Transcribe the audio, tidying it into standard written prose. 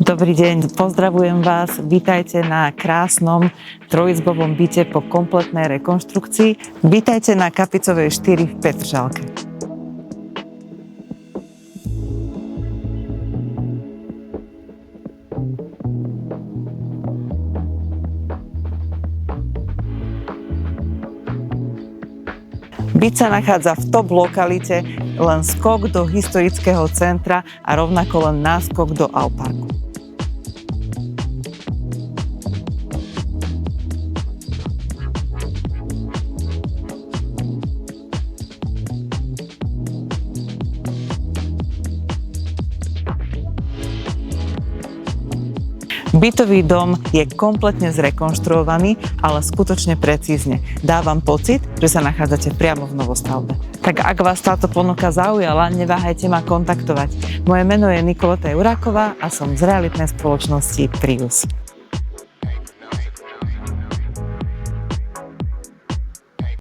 Dobrý deň, pozdravujem vás. Vítajte na krásnom trojizbovom byte po kompletnej rekonštrukcii. Vítajte na Kapicovej 4 v Petržalke. Byt sa nachádza v top lokalite, len skok do historického centra a rovnako len náskok do Auparku. Bytový dom je kompletne zrekonštruovaný, ale skutočne precízne. Dá vám pocit, že sa nachádzate priamo v novostavbe. Tak ak vás táto ponuka zaujala, neváhajte ma kontaktovať. Moje meno je Nikoleta Juráková a som z realitnej spoločnosti Prius.